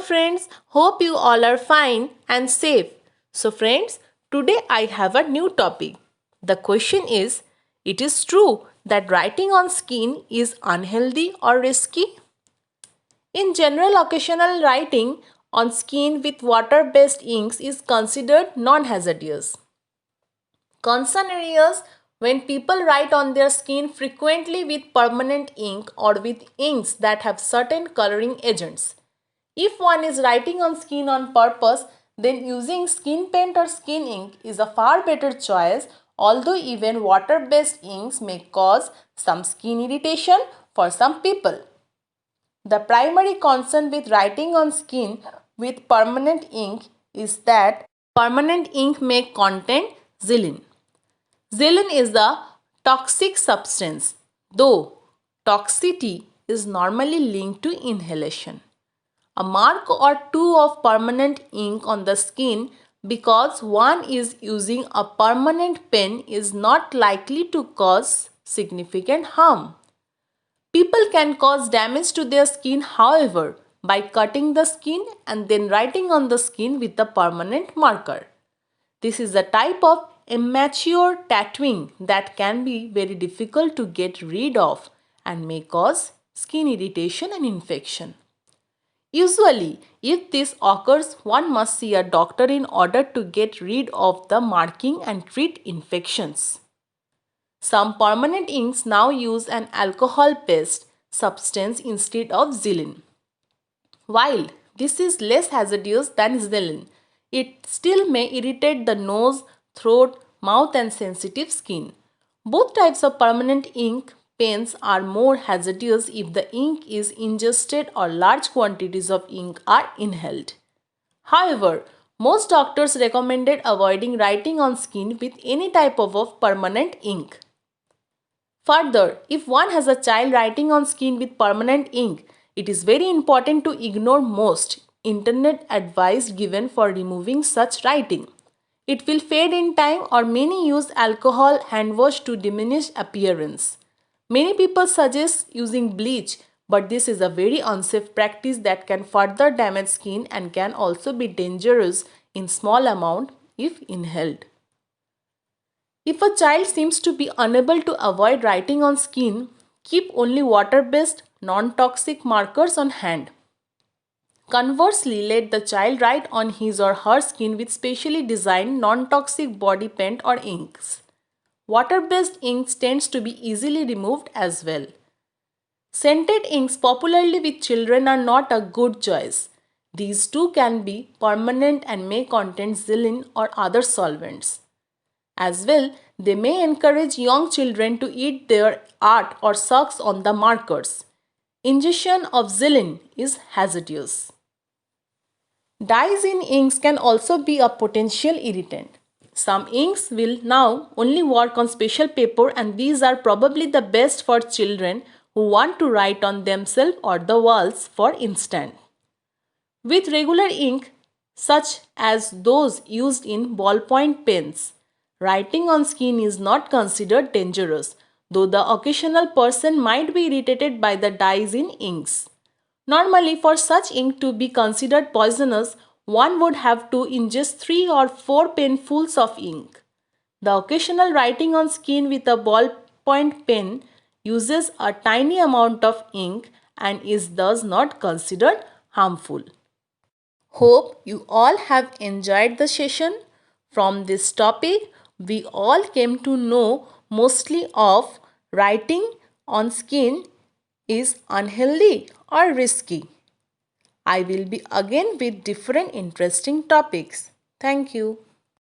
friends, hope you all are fine and safe. So friends, today I have a new topic. The question is, it is true that writing on skin is unhealthy or risky? In general, occasional writing on skin with water-based inks is considered non-hazardous. Concern areas when people write on their skin frequently with permanent ink or with inks that have certain coloring agents. If one is writing on skin on purpose, then using skin paint or skin ink is a far better choice, although even water-based inks may cause some skin irritation for some people. The primary concern with writing on skin with permanent ink is that permanent ink may contain xylene. Xylene is a toxic substance, though toxicity is normally linked to inhalation. A mark or two of permanent ink on the skin because one is using a permanent pen is not likely to cause significant harm. People can cause damage to their skin, however, by cutting the skin and then writing on the skin with a permanent marker. This is a type of immature tattooing that can be very difficult to get rid of and may cause skin irritation and infection. Usually, if this occurs, one must see a doctor in order to get rid of the marking and treat infections. Some permanent inks now use an alcohol-based substance instead of xylene. While this is less hazardous than xylene, it still may irritate the nose, throat, mouth and sensitive skin. Both types of permanent ink pens are more hazardous if the ink is ingested or large quantities of ink are inhaled. However, most doctors recommended avoiding writing on skin with any type of permanent ink. Further, if one has a child writing on skin with permanent ink, it is very important to ignore most internet advice given for removing such writing. It will fade in time or many use alcohol hand wash to diminish appearance. Many people suggest using bleach, but this is a very unsafe practice that can further damage skin and can also be dangerous in small amount if inhaled. If a child seems to be unable to avoid writing on skin, keep only water-based, non-toxic markers on hand. Conversely, let the child write on his or her skin with specially designed non-toxic body paint or inks. Water-based inks tends to be easily removed as well. Scented inks popularly with children are not a good choice. These too can be permanent and may contain xylene or other solvents. As well, they may encourage young children to eat their art or socks on the markers. Ingestion of xylene is hazardous. Dyes in inks can also be a potential irritant. Some inks will now only work on special paper and these are probably the best for children who want to write on themselves or the walls for instance. With regular ink, such as those used in ballpoint pens, writing on skin is not considered dangerous, though the occasional person might be irritated by the dyes in inks. Normally, for such ink to be considered poisonous, one would have to ingest 3 or 4 penfuls of ink. The occasional writing on skin with a ballpoint pen uses a tiny amount of ink and is thus not considered harmful. Hope you all have enjoyed the session. From this topic, we all came to know mostly of writing on skin is unhealthy or risky. I will be again with different interesting topics. Thank you.